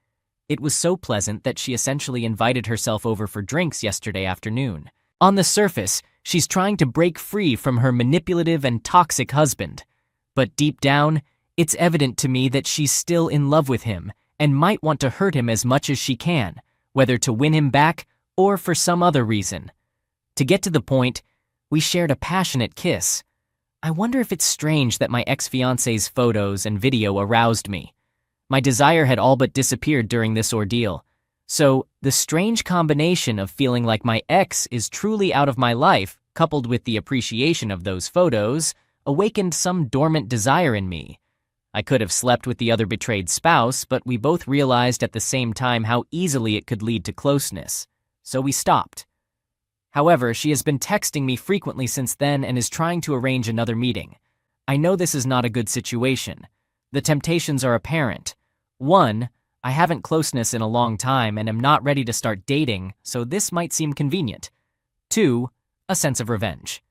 It was so pleasant that she essentially invited herself over for drinks yesterday afternoon. On the surface, she's trying to break free from her manipulative and toxic husband. But deep down, it's evident to me that she's still in love with him and might want to hurt him as much as she can, whether to win him back or for some other reason. To get to the point, we shared a passionate kiss. I wonder if it's strange that my ex-fiancé's photos and video aroused me. My desire had all but disappeared during this ordeal. So, the strange combination of feeling like my ex is truly out of my life, coupled with the appreciation of those photos, awakened some dormant desire in me. I could have slept with the other betrayed spouse, but we both realized at the same time how easily it could lead to closeness. So we stopped. However, she has been texting me frequently since then and is trying to arrange another meeting. I know this is not a good situation. The temptations are apparent. 1, I haven't closeness in a long time and am not ready to start dating, so this might seem convenient. 2, a sense of revenge.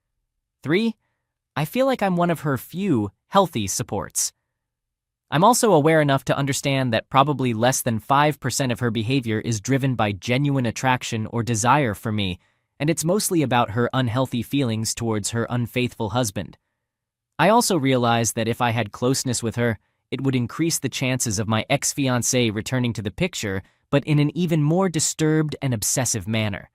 3, I feel like I'm one of her few healthy supports. I'm also aware enough to understand that probably less than 5% of her behavior is driven by genuine attraction or desire for me, and it's mostly about her unhealthy feelings towards her unfaithful husband. I also realize that if I had closeness with her, it would increase the chances of my ex-fiancé returning to the picture, but in an even more disturbed and obsessive manner.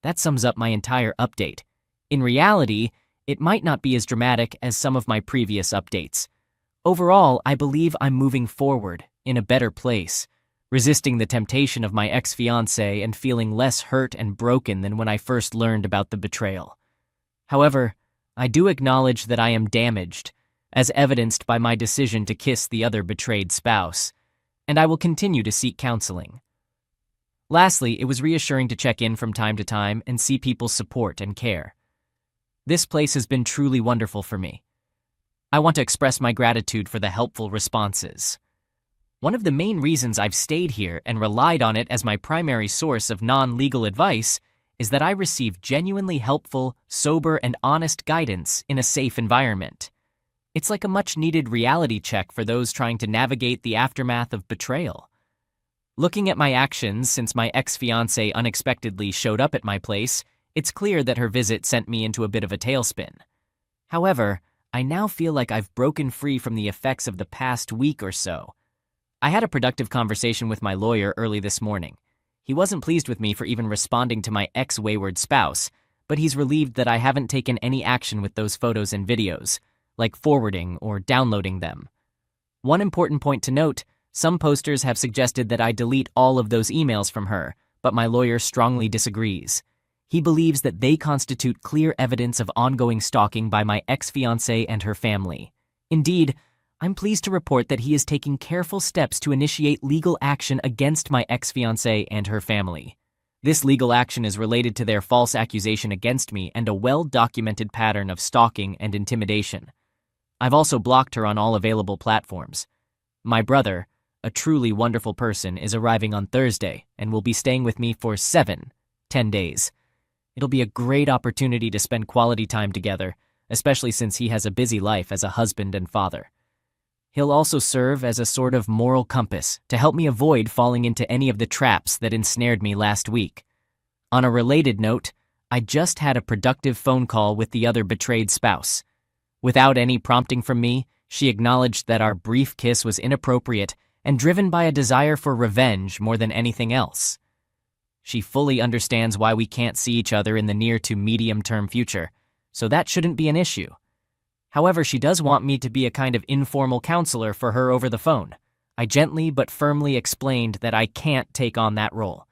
That sums up my entire update. In reality, it might not be as dramatic as some of my previous updates. Overall, I believe I'm moving forward, in a better place, resisting the temptation of my ex-fiancé and feeling less hurt and broken than when I first learned about the betrayal. However, I do acknowledge that I am damaged, as evidenced by my decision to kiss the other betrayed spouse, and I will continue to seek counseling. Lastly, it was reassuring to check in from time to time and see people's support and care. This place has been truly wonderful for me. I want to express my gratitude for the helpful responses. One of the main reasons I've stayed here and relied on it as my primary source of non-legal advice is that I receive genuinely helpful, sober, and honest guidance in a safe environment. It's like a much-needed reality check for those trying to navigate the aftermath of betrayal. Looking at my actions since my ex-fiancé unexpectedly showed up at my place, it's clear that her visit sent me into a bit of a tailspin. However, I now feel like I've broken free from the effects of the past week or so. I had a productive conversation with my lawyer early this morning. He wasn't pleased with me for even responding to my ex-wayward spouse, but he's relieved that I haven't taken any action with those photos and videos, like forwarding or downloading them. One important point to note, some posters have suggested that I delete all of those emails from her, but my lawyer strongly disagrees. He believes that they constitute clear evidence of ongoing stalking by my ex-fiancée and her family. Indeed, I'm pleased to report that he is taking careful steps to initiate legal action against my ex-fiancée and her family. This legal action is related to their false accusation against me and a well-documented pattern of stalking and intimidation. I've also blocked her on all available platforms. My brother, a truly wonderful person, is arriving on Thursday and will be staying with me for 10 days. It'll be a great opportunity to spend quality time together, especially since he has a busy life as a husband and father. He'll also serve as a sort of moral compass to help me avoid falling into any of the traps that ensnared me last week. On a related note, I just had a productive phone call with the other betrayed spouse. Without any prompting from me, she acknowledged that our brief kiss was inappropriate and driven by a desire for revenge more than anything else. She fully understands why we can't see each other in the near to medium-term future, so that shouldn't be an issue. However, she does want me to be a kind of informal counselor for her over the phone. I gently but firmly explained that I can't take on that role.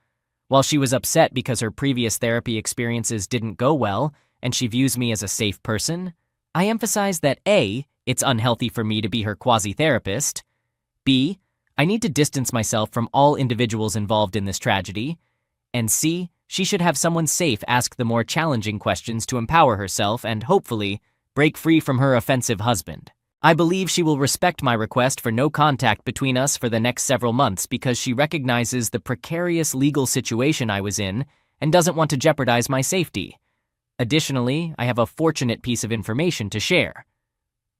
While she was upset because her previous therapy experiences didn't go well and she views me as a safe person, I emphasized that A, it's unhealthy for me to be her quasi-therapist, B, I need to distance myself from all individuals involved in this tragedy, and C, she should have someone safe ask the more challenging questions to empower herself and, hopefully, break free from her offensive husband. I believe she will respect my request for no contact between us for the next several months because she recognizes the precarious legal situation I was in and doesn't want to jeopardize my safety. Additionally, I have a fortunate piece of information to share.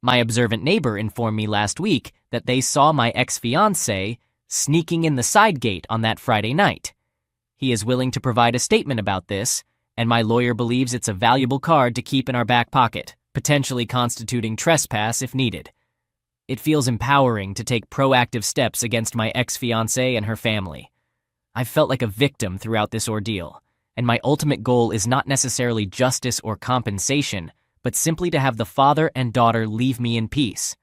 My observant neighbor informed me last week that they saw my ex-fiancé sneaking in the side gate on that Friday night. He is willing to provide a statement about this, and my lawyer believes it's a valuable card to keep in our back pocket, potentially constituting trespass if needed. It feels empowering to take proactive steps against my ex-fiancée and her family. I've felt like a victim throughout this ordeal, and my ultimate goal is not necessarily justice or compensation, but simply to have the father and daughter leave me in peace.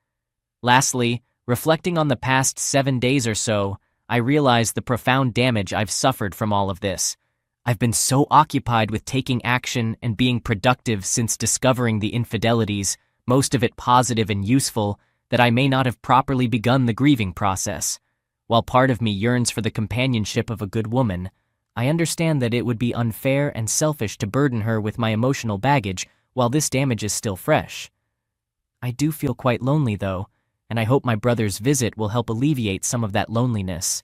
Lastly, reflecting on the past 7 days or so, I realize the profound damage I've suffered from all of this. I've been so occupied with taking action and being productive since discovering the infidelities, most of it positive and useful, that I may not have properly begun the grieving process. While part of me yearns for the companionship of a good woman, I understand that it would be unfair and selfish to burden her with my emotional baggage while this damage is still fresh. I do feel quite lonely, though, and I hope my brother's visit will help alleviate some of that loneliness.